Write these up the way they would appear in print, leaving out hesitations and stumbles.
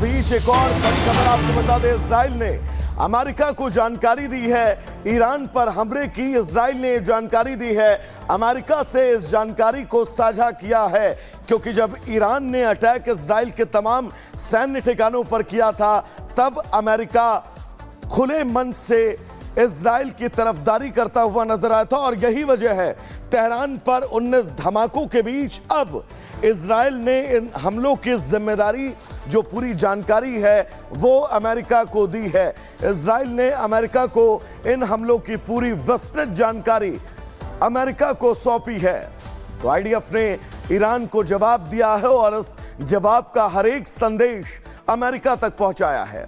बीच एक और बड़ी खबर आपको बता दें, इजराइल ने अमेरिका को जानकारी दी है। ईरान पर हमले की इजराइल ने जानकारी दी है, अमेरिका से इस जानकारी को साझा किया है, क्योंकि जब ईरान ने अटैक इजराइल के तमाम सैन्य ठिकानों पर किया था तब अमेरिका खुले मन से इजराइल की तरफदारी करता हुआ नजर आया था। और यही वजह है तेहरान पर 19 धमाकों के बीच अब इजराइल ने इन हमलों की जिम्मेदारी, जो पूरी जानकारी है, वो अमेरिका को दी है। इजराइल ने अमेरिका को इन हमलों की पूरी विस्तृत जानकारी अमेरिका को सौंपी है। तो आईडीएफ ने ईरान को जवाब दिया है और इस जवाब का हर एक संदेश अमेरिका तक पहुंचाया है।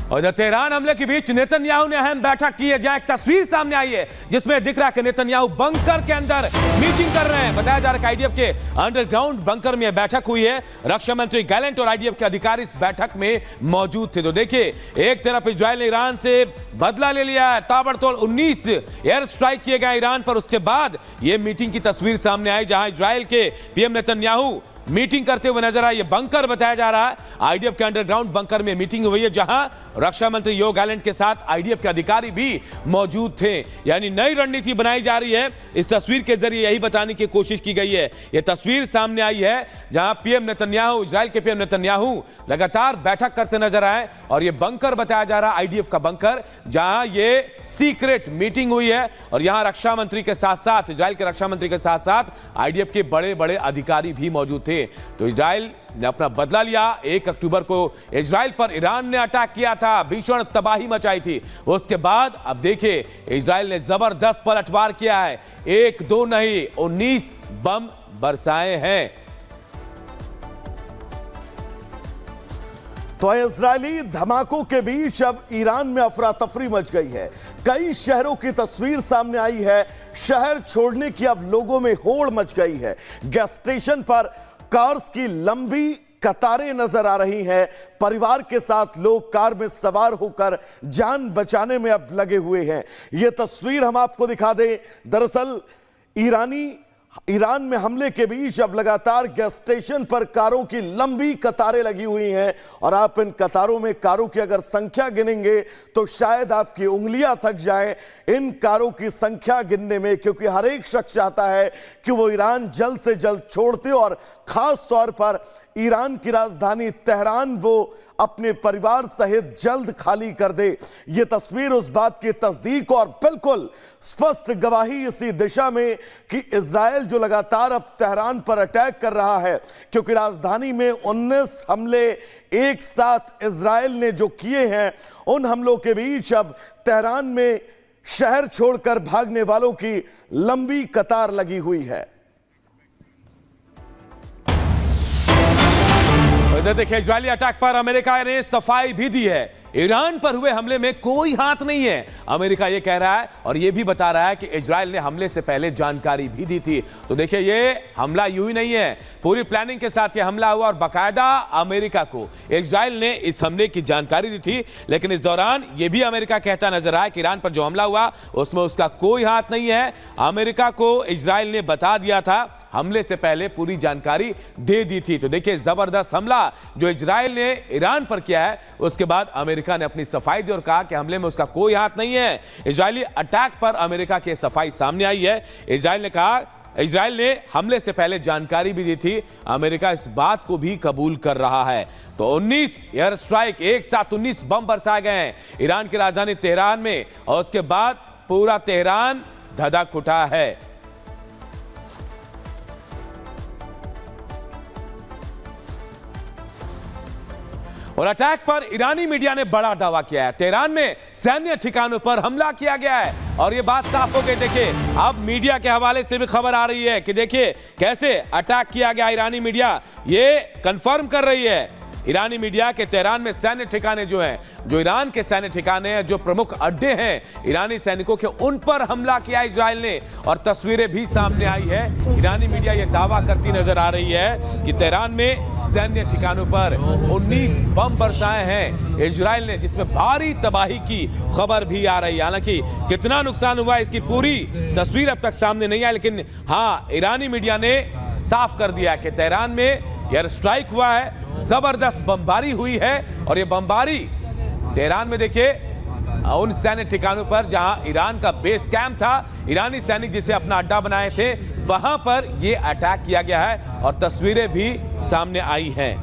और तेहरान हमले के बीच नेतन्याहू ने अहम बैठक की है, जहां एक तस्वीर सामने आई है जिसमें दिख रहा है कि नेतन्याहू बंकर के अंदर मीटिंग कर रहे हैं। बताया जा रहा है कि आईडीएफ के अंडरग्राउंड बंकर में बैठक हुई है। रक्षा मंत्री गैलेंट और आईडीएफ के अधिकारी इस बैठक में मौजूद थे। तो देखिए, एक तरफ इजराइल ने ईरान से बदला ले लिया है, ताबड़तोड़ 19 एयर स्ट्राइक किए गए ईरान पर। उसके बाद यह मीटिंग की तस्वीर सामने आई, जहां इजराइल के पीएम नेतन्याहू मीटिंग करते हुए नजर आए। ये बंकर बताया जा रहा है, आईडीएफ के अंडरग्राउंड बंकर में मीटिंग हुई है, जहां रक्षा मंत्री योव गैलेंट के साथ आईडीएफ के अधिकारी भी मौजूद थे। यानी नई रणनीति बनाई जा रही है। इस तस्वीर के जरिए यही बताने की कोशिश की गई है। यह तस्वीर सामने आई है जहां पीएम नेतन्याहू, इजराइल के पीएम नेतन्याहू लगातार बैठक करते नजर आए। और यह बंकर बताया जा रहा है, आईडीएफ का बंकर, जहां यह सीक्रेट मीटिंग हुई है। और यहां रक्षा मंत्री के साथ साथ, इजराइल के रक्षा मंत्री के साथ साथ आईडीएफ के बड़े बड़े अधिकारी भी मौजूद थे। तो इजराइल ने अपना बदला लिया। 1 अक्टूबर को इजराइल पर ईरान ने अटैक किया था, भीषण तबाही मचाई थी। उसके बाद अब देखिए, इजराइल ने जबरदस्त पलटवार किया है। 1 2 नहीं, 19 बम बरसाए हैं। तो इजरायली धमाकों के बीच अब ईरान में अफरा तफरी मच गई है। कई शहरों की तस्वीर सामने आई है। शहर छोड़ने की अब लोगों में होड़ मच गई है। गैस स्टेशन पर कार्स की लंबी कतारें नजर आ रही हैं। परिवार के साथ लोग कार में सवार होकर जान बचाने में अब लगे हुए हैं। यह तस्वीर हम आपको दिखा दें। दरअसल ईरान में हमले के बीच अब लगातार गैस स्टेशन पर कारों की लंबी कतारें लगी हुई हैं। और आप इन कतारों में कारों की अगर संख्या गिनेंगे तो शायद आपकी उंगलियां थक जाएं इन कारों की संख्या गिनने में, क्योंकि हर एक शख्स चाहता है कि वो ईरान जल्द से जल्द छोड़ते और खास तौर पर ईरान की राजधानी तेहरान वो अपने परिवार सहित जल्द खाली कर दे। ये तस्वीर उस बात की तस्दीक और बिल्कुल स्पष्ट गवाही इसी दिशा में कि इजराइल जो लगातार अब तेहरान पर अटैक कर रहा है, क्योंकि राजधानी में 19 हमले एक साथ इजराइल ने जो किए हैं, उन हमलों के बीच अब तेहरान में शहर छोड़कर भागने वालों की लंबी कतार लगी हुई है। देखिए, इजरायली अटैक पर अमेरिका ने सफाई भी दी है। ईरान पर हुए हमले में कोई हाथ नहीं है, अमेरिका ये कह रहा है। और ये भी बता रहा है कि इजराइल ने हमले से पहले जानकारी भी दी थी। तो देखिए, ये हमला यूं ही नहीं है, पूरी प्लानिंग के साथ ये हमला हुआ। और बाकायदा अमेरिका को इजराइल ने इस हमले की जानकारी दी थी। लेकिन इस दौरान ये भी अमेरिका कहता नजर आया कि ईरान पर जो हमला हुआ उसमें उसका कोई हाथ नहीं है। अमेरिका को इजराइल ने बता दिया था, हमले से पहले पूरी जानकारी दे दी थी। तो देखिए, जबरदस्त हमला जो इजराइल ने ईरान पर किया है, उसके बाद अमेरिका ने अपनी सफाई दी और कहा कि हमले में उसका कोई हाथ नहीं है। इजरायली अटैक पर अमेरिका की सफाई सामने आई है। इजराइल ने कहा, इजराइल ने हमले से पहले जानकारी भी दी थी। अमेरिका इस बात को भी कबूल कर रहा है। तो 19 एयर स्ट्राइक, एक साथ 19 बम बरसाए गए हैं ईरान की राजधानी तेहरान में। और उसके बाद पूरा तेहरान धधक उठा है। और अटैक पर ईरानी मीडिया ने बड़ा दावा किया है। तेहरान में सैन्य ठिकानों पर हमला किया गया है और यह बात साफ हो गई। देखिए, अब मीडिया के हवाले से भी खबर आ रही है कि देखिए कैसे अटैक किया गया। ईरानी मीडिया ये कंफर्म कर रही है। ईरानी मीडिया के तेहरान में सैन्य ठिकाने जो हैं, जो ईरान के सैन्य ठिकाने हैं, जो प्रमुख अड्डे हैं ईरानी सैनिकों के, उन पर हमला किया इजराइल ने। और तस्वीरें भी सामने आई है। ईरानी मीडिया यह दावा करती नजर आ रही है कि तेहरान में सैन्य ठिकानों पर 19 बम बरसाए हैं इजराइल ने, जिसमें भारी तबाही की खबर भी आ रही है। हालांकि कितना नुकसान हुआ इसकी पूरी तस्वीर अब तक सामने नहीं आई, लेकिन हाँ, ईरानी मीडिया ने साफ कर दिया कि तेहरान में एयर स्ट्राइक हुआ है, जबरदस्त बमबारी हुई है। और ये बमबारी तेहरान में देखिए उन सैन्य ठिकानों पर जहां ईरान का बेस कैंप था, ईरानी सैनिक जिसे अपना अड्डा बनाए थे, वहां पर यह अटैक किया गया है और तस्वीरें भी सामने आई हैं।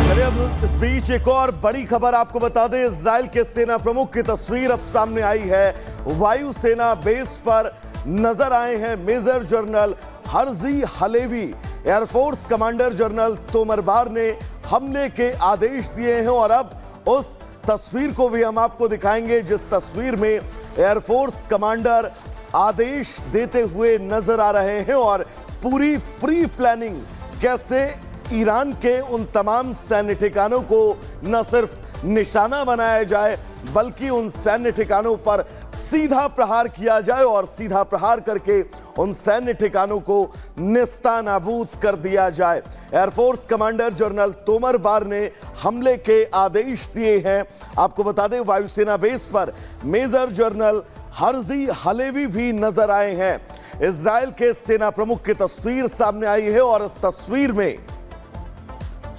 चलिए अब इस बीच एक और बड़ी खबर आपको बता दें, इजराइल के सेना प्रमुख की तस्वीर अब सामने आई है। वायुसेना बेस पर नजर आए हैं major general Herzi Halevi. Airforce commander general Tomer Bar ने हमले के आदेश दिए हैं और अब उस तस्वीर को भी हम आपको दिखाएंगे जिस तस्वीर में एयरफोर्स कमांडर आदेश देते हुए नजर आ रहे हैं और पूरी प्री प्लानिंग कैसे ईरान के उन तमाम सैन्य ठिकानों को न सिर्फ निशाना बनाया जाए बल्कि उन सैन्य ठिकानों पर सीधा प्रहार किया जाए और सीधा प्रहार करके उन सैन्य ठिकानों को नेस्तानाबूद कर दिया जाए। Air force commander general Tomer Bar ने हमले के आदेश दिए हैं। आपको बता दें वायुसेना बेस पर मेजर जनरल हर्जी हलेवी भी नजर आए हैं। इजराइल के सेना प्रमुख की तस्वीर सामने आई है और इस तस्वीर में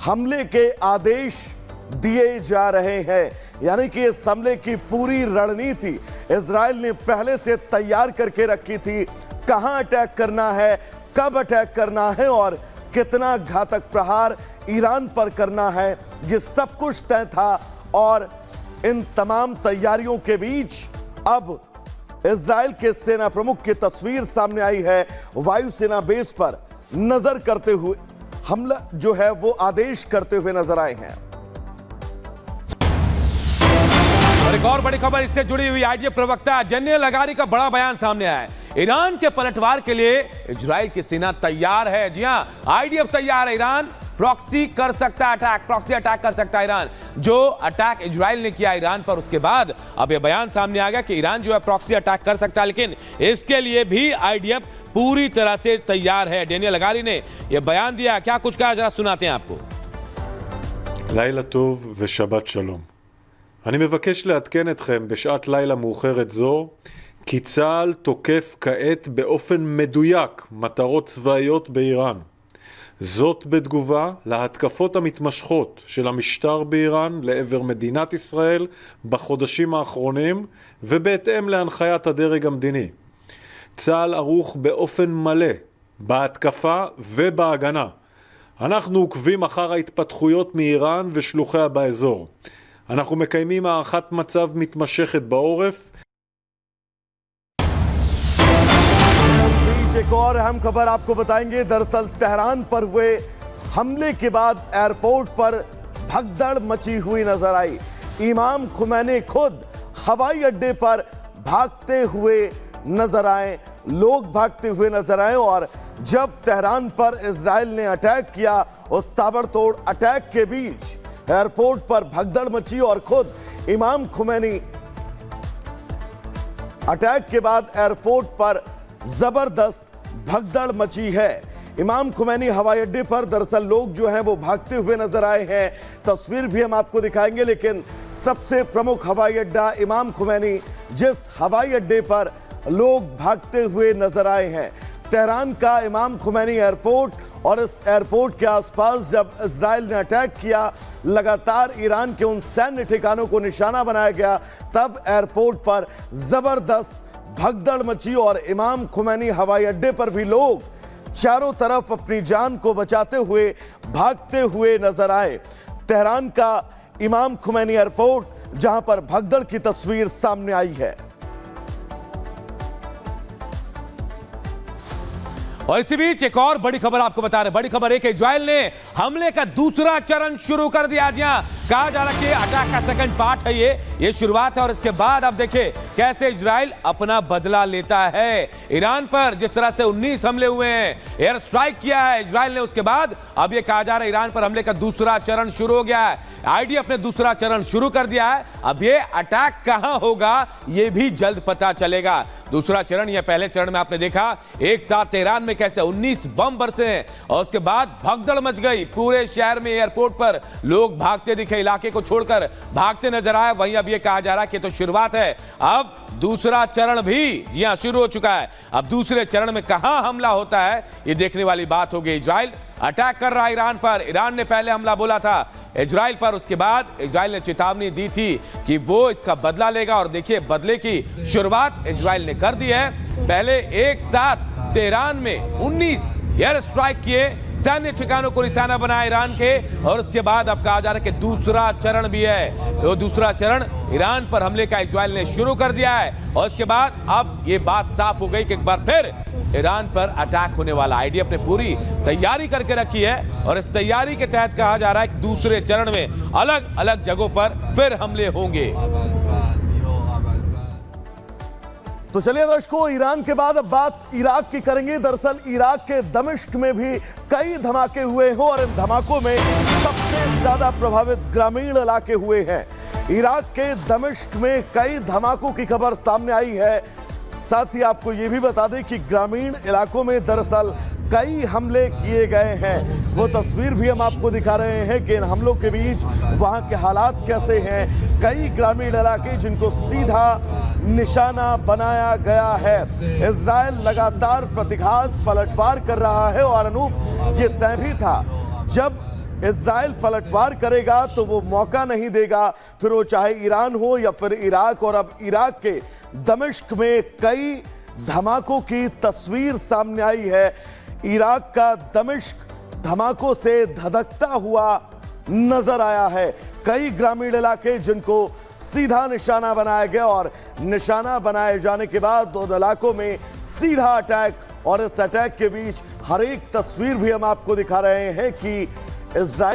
हमले के आदेश दिए जा रहे हैं, यानी कि इस हमले की पूरी रणनीति इजराइल ने पहले से तैयार करके रखी थी। कहां अटैक करना है, कब अटैक करना है और कितना घातक प्रहार ईरान पर करना है, ये सब कुछ तय था। और इन तमाम तैयारियों के बीच अब इजराइल के सेना प्रमुख की तस्वीर सामने आई है। वायुसेना बेस पर नजर करते हुए हमला जो है वो आदेश करते हुए नजर आए हैं। और एक और बड़ी खबर इससे जुड़ी हुई, आईडीएफ प्रवक्ता डेनियल हगारी का बड़ा बयान सामने आया है। ईरान के पलटवार के लिए इजराइल की सेना तैयार है। जी हां, आईडीएफ तैयार है। ईरान प्रॉक्सी कर सकता है अटैक, प्रॉक्सी अटैक कर सकता है ईरान। जो अटैक इजराइल ने किया ईरान पर, उसके बाद अब यह बयान सामने आ गया कि ईरान जो है प्रॉक्सी अटैक कर सकता है, लेकिन इसके लिए भी आईडीएफ पूरी तरह से तैयार है। डेनियल हगारी ने यह बयान दिया, क्या कुछ कहा जरा सुनाते हैं आपको। לילה טוב ושבת שלום. אני מבקש לעדכן אתכם בשעת לילה מאוחרת זו כי צה"ל תוקף כעת באופן מדויק מטרות צבאיות באיראן. זאת בתגובה להתקפות המתמשכות של המשטר באיראן לעבר מדינת ישראל בחודשים האחרונים ובהתאם להנחיית הדרג המדיני. צה"ל ערוך באופן מלא בהתקפה ובהגנה. אנחנו עוקבים אחר ההתפתחויות מאיראן ושלוחיה באזור. אנחנו מקיימים הערכת מצב מתמשכת בעורף. एक और अहम खबर आपको बताएंगे। दरअसल तेहरान पर हुए हमले के बाद एयरपोर्ट पर भगदड़ मची हुई नजर आई। इमाम खुमैनी खुद हवाई अड्डे पर भागते हुए नजर आए, लोग भागते हुए नजर आए और जब तेहरान पर इजराइल ने अटैक किया, उस ताबड़तोड़ अटैक के बीच एयरपोर्ट पर भगदड़ मची और खुद इमाम खुमैनी अटैक के बाद एयरपोर्ट पर जबरदस्त भगदड़ मची है। इमाम खुमैनी हवाई अड्डे पर दरअसल लोग जो हैं वो भागते हुए नजर आए हैं। तस्वीर भी हम आपको दिखाएंगे, लेकिन सबसे प्रमुख हवाई अड्डा इमाम खुमैनी, जिस हवाई अड्डे पर लोग भागते हुए नजर आए हैं, तेहरान का इमाम खुमैनी एयरपोर्ट। और इस एयरपोर्ट के आसपास जब इजराइल ने अटैक किया, लगातार ईरान के उन सैन्य ठिकानों को निशाना बनाया गया, तब एयरपोर्ट पर जबरदस्त भगदड़ मची और इमाम खुमैनी हवाई अड्डे पर भी लोग चारों तरफ अपनी जान को बचाते हुए भागते हुए नजर आए। तेहरान का इमाम खुमैनी एयरपोर्ट जहां पर भगदड़ की तस्वीर सामने आई है। और इसी बीच एक और बड़ी खबर आपको बता रहे। बड़ी खबर है कि इजराइल ने हमले का दूसरा चरण शुरू कर दिया। जी हां, कहा जा रहा है कि अटैक का सेकंड पार्ट है, ये शुरुआत है और इसके बाद अब देखिए कैसे इजराइल अपना बदला लेता है। ईरान पर जिस तरह से 19 हमले हुए हैं, एयर स्ट्राइक किया है इजराइल ने, उसके बाद अब ये कहा जा रहा है ईरान पर हमले का दूसरा चरण शुरू हो गया है। आईडीएफ ने दूसरा चरण शुरू कर दिया है। अब ये अटैक कहां होगा ये भी जल्द पता चलेगा। दूसरा चरण या पहले चरण में आपने देखा एक साथ तेहरान में कैसे 19 बम बरसे हैं और उसके बाद भगदड़ मच गई पूरे शहर में। एयरपोर्ट पर लोग भागते दिखे, इलाके को छोड़कर भागते नजर आए। वहीं अब यह कहा जा रहा है कि तो शुरुआत है, अब दूसरा चरण भी जी हां शुरू हो चुका है। अब दूसरे चरण में कहां हमला होता है ये देखने वाली बात होगी। इजराइल अटैक कर रहा है ईरान पर। ईरान ने पहले हमला बोला था इजराइल पर, उसके बाद इजराइल ने चेतावनी दी थी कि वो इसका बदला लेगा और देखिए बदले की शुरुआत इजराइल ने कर दी है। पहले एक साथ तेहरान में 19 एयर स्ट्राइक किए, सैन्य ठिकानों को निशाना बनाया ईरान के, और उसके बाद अब कहा जा रहा है कि दूसरा चरण भी है। तो दूसरा चरण ईरान पर हमले का इजराइल ने शुरू कर दिया है और उसके बाद अब ये बात साफ हो गई कि एक बार फिर ईरान पर अटैक होने वाला। आईडीएफ ने पूरी तैयारी करके रखी है और इस तैयारी के तहत कहा जा रहा है कि दूसरे चरण में अलग अलग जगहों पर फिर हमले होंगे। तो चलिए दर्शकों, ईरान के बाद अब बात इराक की करेंगे। दरअसल इराक के दमिश्क में भी कई धमाके हुए हैं और इन धमाकों में सबसे ज्यादा प्रभावित ग्रामीण इलाके हुए हैं। इराक के दमिश्क में कई धमाकों की खबर सामने आई है। साथ ही आपको यह भी बता दें कि ग्रामीण इलाकों में दरअसल कई हमले किए गए हैं। वो तस्वीर भी हम आपको दिखा रहे हैं कि इन हमलों के बीच वहां के हालात कैसे हैं। कई ग्रामीण इलाके जिनको सीधा निशाना बनाया गया है। इजराइल लगातार प्रतिघात पलटवार कर रहा है और अनूप ये तय भी था, जब इजराइल पलटवार करेगा तो वो मौका नहीं देगा, फिर वो चाहे ईरान हो या फिर इराक। और अब इराक के दमिश्क में कई धमाकों की तस्वीर सामने आई है। इराक का दमिश्क धमाकों से धधकता हुआ नजर आया है। कई ग्रामीण इलाके जिनको सीधा निशाना बनाया गया और निशाना बनाए जाने के बाद उन इलाकों में सीधा अटैक, और इस अटैक के बीच हर एक तस्वीर भी हम आपको दिखा रहे हैं कि इजराइल